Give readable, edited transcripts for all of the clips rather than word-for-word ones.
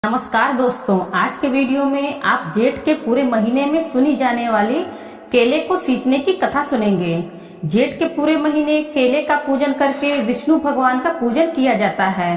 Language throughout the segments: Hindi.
नमस्कार दोस्तों, आज के वीडियो में आप जेठ के पूरे महीने में सुनी जाने वाली केले को सींचने की कथा सुनेंगे। जेठ के पूरे महीने केले का पूजन करके विष्णु भगवान का पूजन किया जाता है।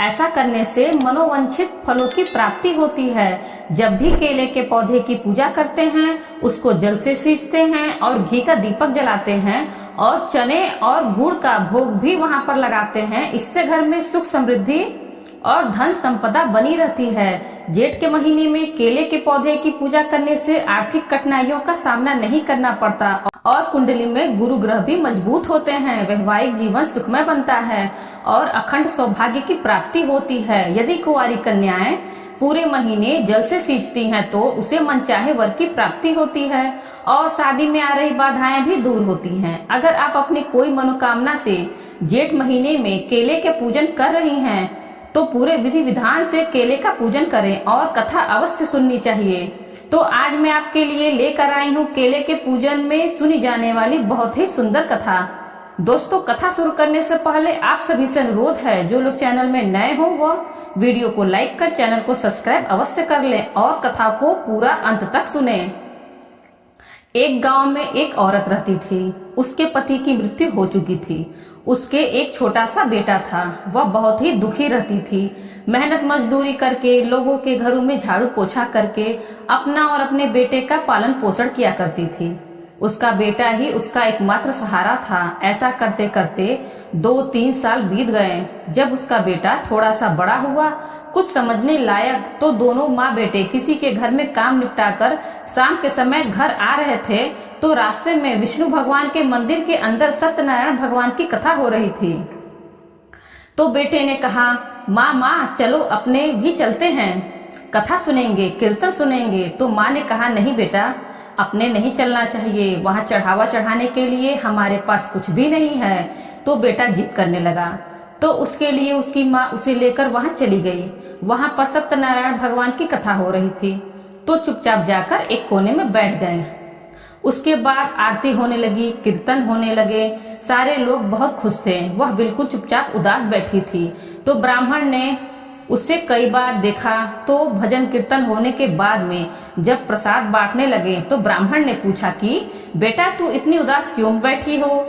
ऐसा करने से मनोवांछित फलों की प्राप्ति होती है। जब भी केले के पौधे की पूजा करते हैं, उसको जल से सींचते हैं और घी का दीपक जलाते हैं और चने और गुड़ का भोग भी वहां पर लगाते हैं। इससे घर में सुख समृद्धि और धन संपदा बनी रहती है। जेठ के महीने में केले के पौधे की पूजा करने से आर्थिक कठिनाइयों का सामना नहीं करना पड़ता और कुंडली में गुरु ग्रह भी मजबूत होते हैं। वैवाहिक जीवन सुखमय बनता है और अखंड सौभाग्य की प्राप्ति होती है। यदि कुंवारी कन्याएं पूरे महीने जल से सींचती हैं तो उसे मनचाहे वर की प्राप्ति होती है और शादी में आ रही बाधाएं भी दूर होती हैं। अगर आप अपनी कोई मनोकामना से जेठ महीने में केले के पूजन कर रही हैं तो पूरे विधि विधान से केले का पूजन करें और कथा अवश्य सुननी चाहिए। तो आज मैं आपके लिए लेकर आई हूँ केले के पूजन में सुनी जाने वाली बहुत ही सुंदर कथा। दोस्तों, कथा शुरू करने से पहले आप सभी से अनुरोध है, जो लोग चैनल में नए हो वो वीडियो को लाइक कर चैनल को सब्सक्राइब अवश्य कर लें और कथा को पूरा अंत तक सुने। एक गांव में एक औरत रहती थी। उसके पति की मृत्यु हो चुकी थी। उसके एक छोटा सा बेटा था। वह बहुत ही दुखी रहती थी। मेहनत मजदूरी करके, लोगों के घरों में झाड़ू पोछा करके अपना और अपने बेटे का पालन पोषण किया करती थी। उसका बेटा ही उसका एकमात्र सहारा था। ऐसा करते करते 2-3 साल बीत गए। जब उसका बेटा थोड़ा सा बड़ा हुआ, कुछ समझने लायक, तो दोनों माँ बेटे किसी के घर में काम निपटाकर शाम के समय घर आ रहे थे तो रास्ते में विष्णु भगवान के मंदिर के अंदर सत्यनारायण भगवान की कथा हो रही थी। तो बेटे ने कहा, माँ चलो अपने भी चलते हैं, कथा सुनेंगे, कीर्तन सुनेंगे। तो माँ ने कहा, नहीं बेटा, अपने नहीं चलना चाहिए, वहां चढ़ावा चढ़ाने के लिए हमारे पास कुछ भी नहीं है। तो बेटा जिद करने लगा। तो उसके लिए उसकी माँ उसे लेकर वहां चली गई। वहां पर सत्यनारायण भगवान की कथा हो रही थी तो चुपचाप जाकर एक कोने में बैठ गए। उसके बाद आरती होने लगी, कीर्तन होने लगे। सारे लोग बहुत खुश थे। वह बिल्कुल चुपचाप उदास बैठी थी। तो ब्राह्मण ने उससे कई बार देखा। तो भजन कीर्तन होने के बाद में जब प्रसाद बांटने लगे तो ब्राह्मण ने पूछा कि बेटा, तू इतनी उदास क्यों बैठी हो,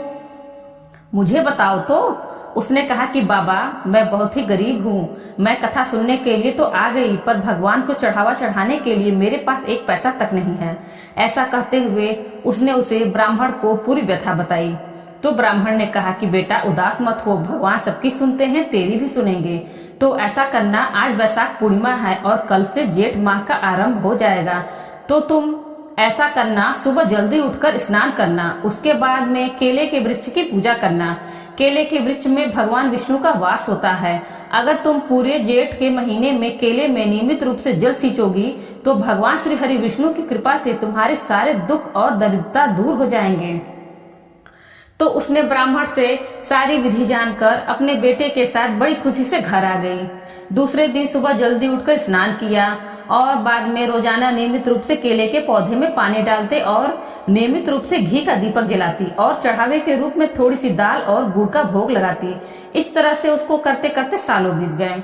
मुझे बताओ तो। उसने कहा कि बाबा, मैं बहुत ही गरीब हूँ। मैं कथा सुनने के लिए तो आ गई, पर भगवान को चढ़ावा चढ़ाने के लिए मेरे पास एक पैसा तक नहीं है। ऐसा कहते हुए उसने उसे ब्राह्मण को पूरी व्यथा बताई। तो ब्राह्मण ने कहा कि बेटा, उदास मत हो, भगवान सबकी सुनते हैं, तेरी भी सुनेंगे। तो ऐसा करना, आज वैशाख पूर्णिमा है और कल से जेठ माह का आरंभ हो जाएगा। तो तुम ऐसा करना, सुबह जल्दी उठकर स्नान करना, उसके बाद में केले के वृक्ष की पूजा करना। केले के वृक्ष में भगवान विष्णु का वास होता है। अगर तुम पूरे जेठ के महीने में केले में नियमित रूप से जल सींचोगी तो भगवान श्री हरि विष्णु की कृपा से तुम्हारे सारे दुख और दरिद्रता दूर हो जाएंगे। तो उसने ब्राह्मण से सारी विधि जानकर अपने बेटे के साथ बड़ी खुशी से घर आ गई। दूसरे दिन सुबह जल्दी उठकर स्नान किया और बाद में रोजाना नियमित रूप से केले के पौधे में पानी डालते और नियमित रूप से घी का दीपक जलाती और चढ़ावे के रूप में थोड़ी सी दाल और गुड़ का भोग लगाती। इस तरह से उसको करते करते सालों बीत गए,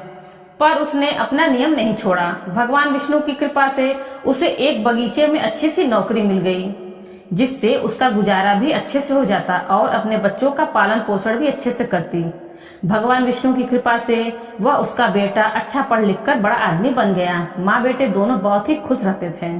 पर उसने अपना नियम नहीं छोड़ा। भगवान विष्णु की कृपा से उसे एक बगीचे में अच्छी सी नौकरी मिल गई, जिससे उसका गुजारा भी अच्छे से हो जाता और अपने बच्चों का पालन पोषण भी अच्छे से करती। भगवान विष्णु की कृपा से वह उसका बेटा अच्छा पढ़ लिख कर बड़ा आदमी बन गया। माँ बेटे दोनों बहुत ही खुश रहते थे।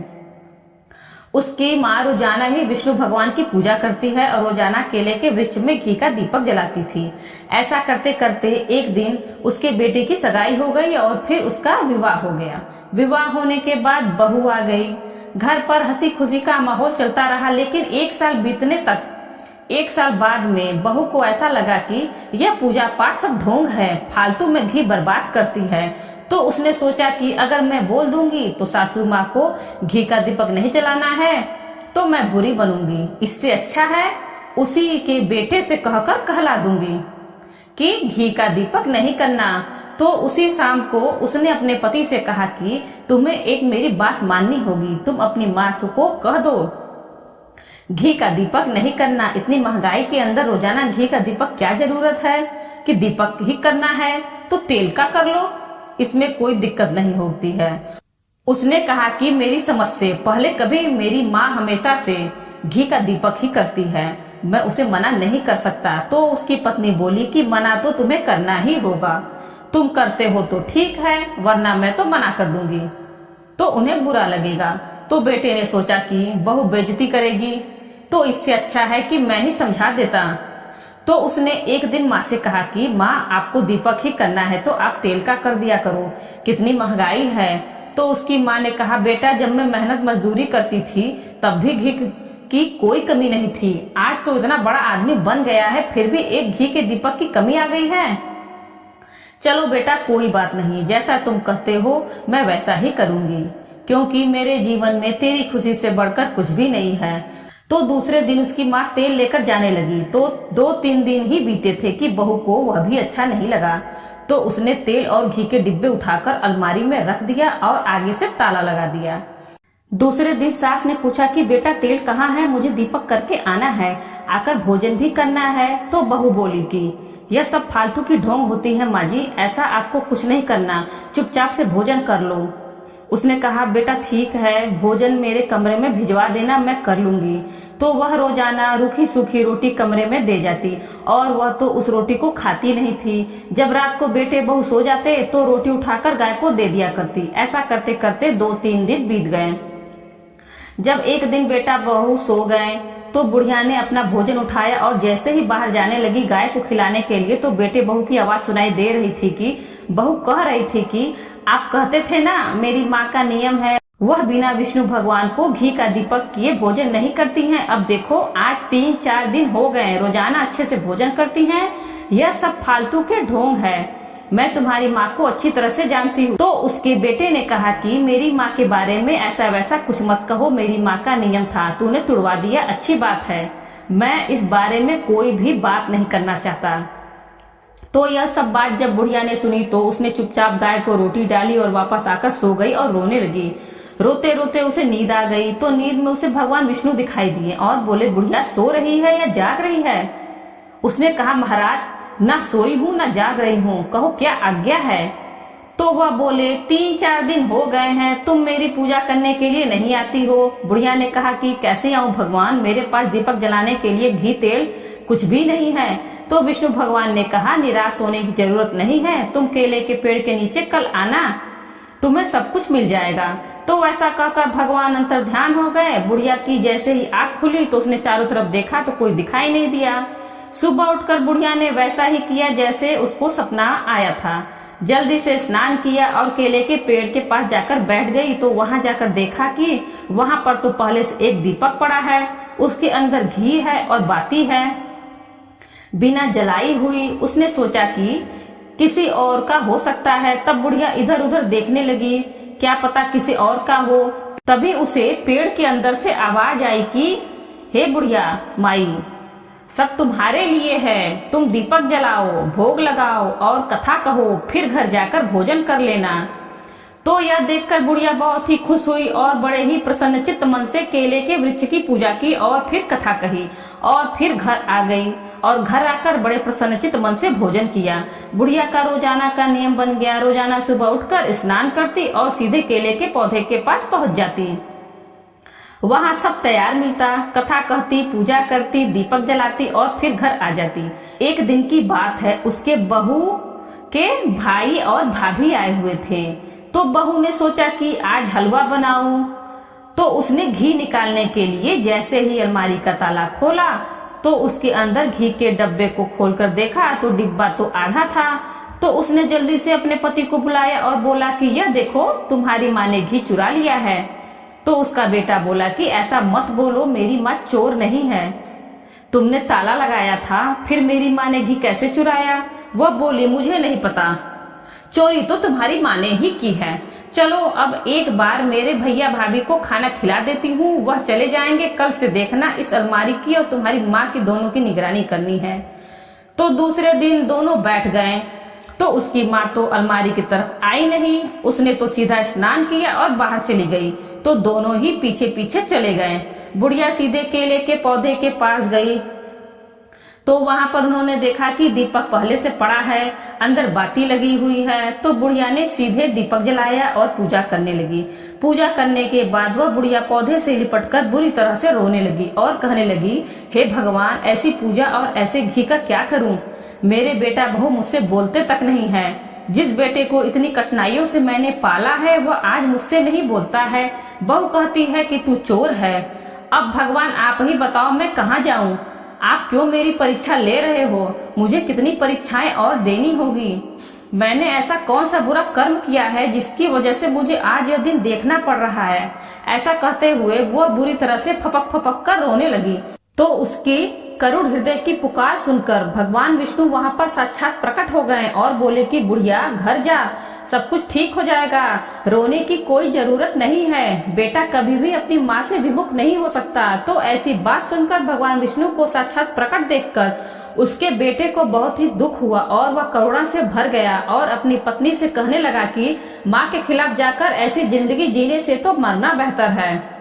उसकी माँ रोजाना ही विष्णु भगवान की पूजा करती है और रोजाना केले के वृक्ष में घी का दीपक जलाती थी। ऐसा करते करते एक दिन उसके बेटे की सगाई हो गई और फिर उसका विवाह हो गया। विवाह होने के बाद बहू आ गई। घर पर हंसी खुशी का माहौल चलता रहा, लेकिन एक साल बाद में बहू को ऐसा लगा कि यह पूजा पाठ सब ढोंग है, फालतू में घी बर्बाद करती है। तो उसने सोचा कि अगर मैं बोल दूंगी तो सासू माँ को घी का दीपक नहीं जलाना है तो मैं बुरी बनूंगी। इससे अच्छा है उसी के बेटे से कहकर कहला दूंगी कि घी का दीपक नहीं करना। तो उसी शाम को उसने अपने पति से कहा कि तुम्हें एक मेरी बात माननी होगी, तुम अपनी माँ को कह दो घी का दीपक नहीं करना। इतनी महंगाई के अंदर रोजाना घी का दीपक क्या जरूरत है कि दीपक ही करना है तो तेल का कर लो। इसमें कोई दिक्कत नहीं होती है। उसने कहा कि मेरी समझ से पहले कभी मेरी माँ हमेशा से घी का दीपक ही करती है, मैं उसे मना नहीं कर सकता। तो उसकी पत्नी बोली कि मना तो तुम्हें करना ही होगा, तुम करते हो तो ठीक है, वरना मैं तो मना कर दूंगी तो उन्हें बुरा लगेगा। तो बेटे ने सोचा कि बहू बेइज्जती करेगी, तो इससे अच्छा है कि मैं ही समझा देता। तो उसने एक दिन माँ से कहा कि माँ, आपको दीपक ही करना है तो आप तेल का कर दिया करो, कितनी महंगाई है। तो उसकी माँ ने कहा, बेटा जब मैं मेहनत मजदूरी करती थी तब भी घी की कोई कमी नहीं थी, आज तो इतना बड़ा आदमी बन गया है फिर भी एक घी के दीपक की कमी आ गई है। चलो बेटा कोई बात नहीं, जैसा तुम कहते हो मैं वैसा ही करूंगी, क्योंकि मेरे जीवन में तेरी खुशी से बढ़कर कुछ भी नहीं है। तो दूसरे दिन उसकी माँ तेल लेकर जाने लगी। तो 2-3 दिन ही बीते थे कि बहू को वह भी अच्छा नहीं लगा। तो उसने तेल और घी के डिब्बे उठाकर अलमारी में रख दिया और आगे से ताला लगा दिया। दूसरे दिन सास ने पूछा कि बेटा तेल कहाँ है, मुझे दीपक करके आना है, आकर भोजन भी करना है। तो बहू बोली कि यह सब फालतू की ढोंग होती है माँ जी, ऐसा आपको कुछ नहीं करना, चुपचाप से भोजन कर लो। उसने कहा, बेटा ठीक है, भोजन मेरे कमरे में भिजवा देना, मैं कर लूंगी। तो वह रोजाना रूखी सूखी रोटी कमरे में दे जाती और वह तो उस रोटी को खाती नहीं थी। जब रात को बेटे बहू सो जाते तो रोटी उठाकर गाय को दे दिया करती। ऐसा करते करते 2-3 दिन बीत गए। जब एक दिन बेटा बहू सो गए तो बुढ़िया ने अपना भोजन उठाया और जैसे ही बाहर जाने लगी गाय को खिलाने के लिए, तो बेटे बहू की आवाज सुनाई दे रही थी कि बहू कह रही थी कि आप कहते थे ना मेरी माँ का नियम है, वह बिना विष्णु भगवान को घी का दीपक किए भोजन नहीं करती हैं। अब देखो आज 3-4 दिन हो गए, रोजाना अच्छे से भोजन करती हैं। यह सब फालतू के ढोंग है, मैं तुम्हारी माँ को अच्छी तरह से जानती हूँ। तो उसके बेटे ने कहा कि मेरी माँ के बारे में ऐसा वैसा कुछ मत कहो, मेरी माँ का नियम था, तूने तुड़वा दिया, अच्छी बात है, मैं इस बारे में कोई भी बात नहीं करना चाहता। तो यह सब बात जब बुढ़िया ने सुनी तो उसने चुपचाप गाय को रोटी डाली और वापस आकर सो गई और रोने लगी। रोते रोते उसे नींद आ गई। तो नींद में उसे भगवान विष्णु दिखाई दिए और बोले, बुढ़िया सो रही है या जाग रही है? उसने कहा, महाराज ना सोई हूँ ना जाग रही हूँ, कहो क्या आज्ञा है? तो वह बोले, 3-4 दिन हो गए हैं तुम मेरी पूजा करने के लिए नहीं आती हो। बुढ़िया ने कहा कि कैसे आऊं भगवान, मेरे पास दीपक जलाने के लिए घी तेल कुछ भी नहीं है। तो विष्णु भगवान ने कहा, निराश होने की जरूरत नहीं है, तुम केले के पेड़ के नीचे कल आना, तुम्हें सब कुछ मिल जाएगा। तो वैसा कहकर भगवान अंतर ध्यान हो गए। बुढ़िया की जैसे ही आंख खुली तो उसने चारों तरफ देखा तो कोई दिखाई नहीं दिया। सुबह उठकर बुढ़िया ने वैसा ही किया जैसे उसको सपना आया था। जल्दी से स्नान किया और केले के पेड़ के पास जाकर बैठ गई। तो वहां जाकर देखा कि वहां पर तो पहले से एक दीपक पड़ा है, उसके अंदर घी है और बाती है बिना जलाई हुई। उसने सोचा कि किसी और का हो सकता है। तब बुढ़िया इधर उधर देखने लगी, क्या पता किसी और का हो। तभी उसे पेड़ के अंदर से आवाज आई कि हे बुढ़िया माई, सब तुम्हारे लिए है, तुम दीपक जलाओ, भोग लगाओ और कथा कहो, फिर घर जाकर भोजन कर लेना। तो यह देखकर बुढ़िया बहुत ही खुश हुई और बड़े ही प्रसन्नचित्त मन से केले के वृक्ष की पूजा की और फिर कथा कही और फिर घर आ गई और घर आकर बड़े प्रसन्नचित्त मन से भोजन किया। बुढ़िया का रोजाना का नियम बन गया, रोजाना सुबह उठकर स्नान करती और सीधे केले के पौधे के पास पहुंच जाती। वहां सब तैयार मिलता, कथा कहती, पूजा करती, दीपक जलाती और फिर घर आ जाती। एक दिन की बात है, उसके बहू के भाई और भाभी आए हुए थे। तो बहू ने सोचा कि आज हलवा बनाऊं। तो उसने घी निकालने के लिए जैसे ही अलमारी का ताला खोला तो उसके अंदर घी के डब्बे को खोलकर देखा तो डिब्बा तो आधा था। तो उसने जल्दी से अपने पति को बुलाया और बोला कि यह देखो तुम्हारी माँ ने घी चुरा लिया है। तो उसका बेटा बोला कि ऐसा मत बोलो, मेरी माँ चोर नहीं है, तुमने ताला लगाया था, फिर मेरी माँ ने घी कैसे चुराया? वह बोली, मुझे नहीं पता, चोरी तो तुम्हारी माँ ने ही की है। चलो अब एक बार मेरे भैया भाभी को खाना खिला देती हूँ, वह चले जाएंगे, कल से देखना इस अलमारी की और तुम्हारी माँ की दोनों की निगरानी करनी है। तो दूसरे दिन दोनों बैठ गए। तो उसकी माँ तो अलमारी की तरफ आई नहीं, उसने तो सीधा स्नान किया और बाहर चली गई। तो दोनों ही पीछे पीछे चले गए। बुढ़िया सीधे केले के पौधे के पास गई तो वहां पर उन्होंने देखा कि दीपक पहले से पड़ा है, अंदर बाती लगी हुई है। तो बुढ़िया ने सीधे दीपक जलाया और पूजा करने लगी। पूजा करने के बाद वह बुढ़िया पौधे से लिपटकर बुरी तरह से रोने लगी और कहने लगी, हे भगवान, ऐसी पूजा और ऐसे घी का क्या करूं? मेरे बेटा बहू मुझसे बोलते तक नहीं है। जिस बेटे को इतनी कठिनाइयों से मैंने पाला है वह आज मुझसे नहीं बोलता है। बहू कहती है कि तू चोर है। अब भगवान आप ही बताओ मैं कहाँ जाऊं? आप क्यों मेरी परीक्षा ले रहे हो? मुझे कितनी परीक्षाएं और देनी होगी? मैंने ऐसा कौन सा बुरा कर्म किया है जिसकी वजह से मुझे आज यह दिन देखना पड़ रहा है? ऐसा कहते हुए वो बुरी तरह से फपक फपक कर रोने लगी। तो उसकी करुण हृदय की पुकार सुनकर भगवान विष्णु वहां पर साक्षात प्रकट हो गए और बोले कि बुढ़िया घर जा, सब कुछ ठीक हो जाएगा, रोने की कोई जरूरत नहीं है, बेटा कभी भी अपनी माँ से विमुख नहीं हो सकता। तो ऐसी बात सुनकर भगवान विष्णु को साक्षात प्रकट देखकर उसके बेटे को बहुत ही दुख हुआ और वह करुणा से भर गया और अपनी पत्नी से कहने लगा कि माँ के खिलाफ जाकर ऐसी जिंदगी जीने से तो मरना बेहतर है।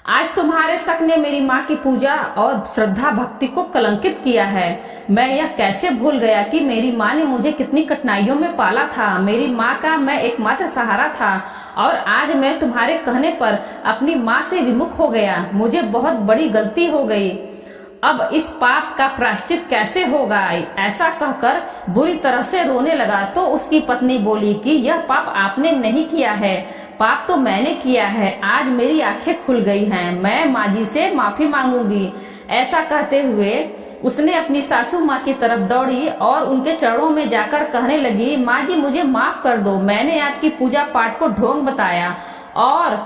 आज तुम्हारे शक ने मेरी माँ की पूजा और श्रद्धा भक्ति को कलंकित किया है। मैं यह कैसे भूल गया कि मेरी माँ ने मुझे कितनी कठिनाइयों में पाला था। मेरी माँ का मैं एकमात्र सहारा था और आज मैं तुम्हारे कहने पर अपनी माँ से विमुख हो गया। मुझे बहुत बड़ी गलती हो गई। अब इस पाप का प्रायश्चित कैसे होगा? ऐसा कहकर बुरी तरह से रोने लगा। तो उसकी पत्नी बोली कि यह पाप आपने नहीं किया है, पाप तो मैंने किया है। आज मेरी आंखें खुल गई हैं, मैं माँ जी से माफी मांगूंगी। ऐसा कहते हुए उसने अपनी सासू माँ की तरफ दौड़ी और उनके चरणों में जाकर कहने लगी, माँ जी मुझे माफ कर दो, मैंने आपकी पूजा पाठ को ढोंग बताया और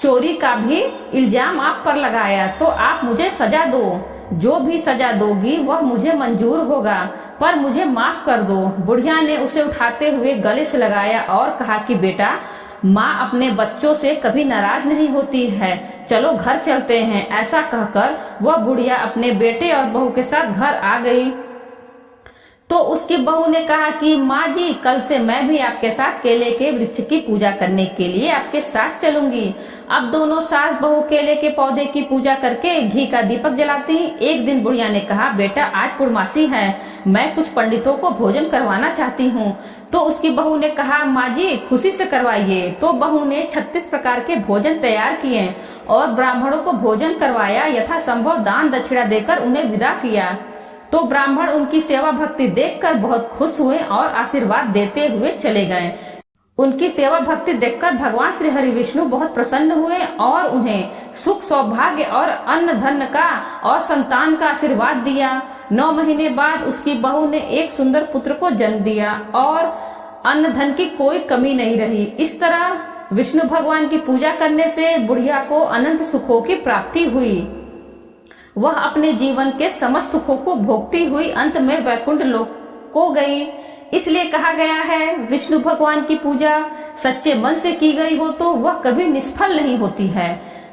चोरी का भी इल्जाम आप पर लगाया, तो आप मुझे सजा दो। जो भी सजा दोगी वह मुझे मंजूर होगा, पर मुझे माफ कर दो। बुढ़िया ने उसे उठाते हुए गले से लगाया और कहा कि बेटा, माँ अपने बच्चों से कभी नाराज नहीं होती है, चलो घर चलते हैं। ऐसा कहकर वह बुढ़िया अपने बेटे और बहू के साथ घर आ गई। तो उसकी बहू ने कहा कि माँ जी, कल से मैं भी आपके साथ केले के वृक्ष की पूजा करने के लिए आपके साथ चलूंगी। अब दोनों सास बहू केले के पौधे की पूजा करके घी का दीपक जलाती। एक दिन बुढ़िया ने कहा, बेटा आज पूर्णमासी है, मैं कुछ पंडितों को भोजन करवाना चाहती हूँ। तो उसकी बहू ने कहा, माँ जी खुशी से करवाइए। तो बहू ने 36 प्रकार के भोजन तैयार किए और ब्राह्मणों को भोजन करवाया। यथासंभव दान दक्षिणा देकर उन्हें विदा किया। तो ब्राह्मण उनकी सेवा भक्ति देखकर बहुत खुश हुए और आशीर्वाद देते हुए चले गए। उनकी सेवा भक्ति देखकर भगवान श्री हरि विष्णु बहुत प्रसन्न हुए और उन्हें सुख सौभाग्य और अन्न धन का और संतान का आशीर्वाद दिया। 9 महीने बाद उसकी बहू ने एक सुंदर पुत्र को जन्म दिया और अन्न धन की कोई कमी नहीं रही। इस तरह विष्णु भगवान की पूजा करने से बुढ़िया को अनंत सुखों की प्राप्ति हुई। वह अपने जीवन के समस्त सुखों को भोगती हुई अंत में वैकुंठ लोक को गई। इसलिए कहा गया है, विष्णु भगवान की पूजा सच्चे मन से की गई हो तो वह कभी निष्फल नहीं होती है।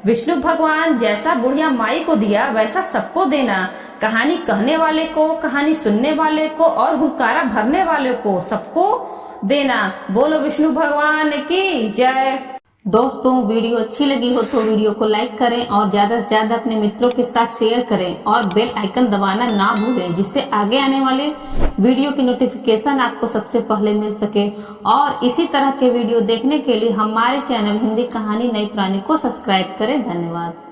विष्णु भगवान जैसा बुढ़िया माई को दिया वैसा सबको देना। कहानी कहने वाले को, कहानी सुनने वाले को और हुंकारा भरने वाले को सबको देना। बोलो विष्णु भगवान की जय। दोस्तों वीडियो अच्छी लगी हो तो वीडियो को लाइक करें और ज्यादा से ज्यादा अपने मित्रों के साथ शेयर करें और बेल आइकन दबाना ना भूलें, जिससे आगे आने वाले वीडियो की नोटिफिकेशन आपको सबसे पहले मिल सके। और इसी तरह के वीडियो देखने के लिए हमारे चैनल हिंदी कहानी नई पुरानी को सब्सक्राइब करें। धन्यवाद।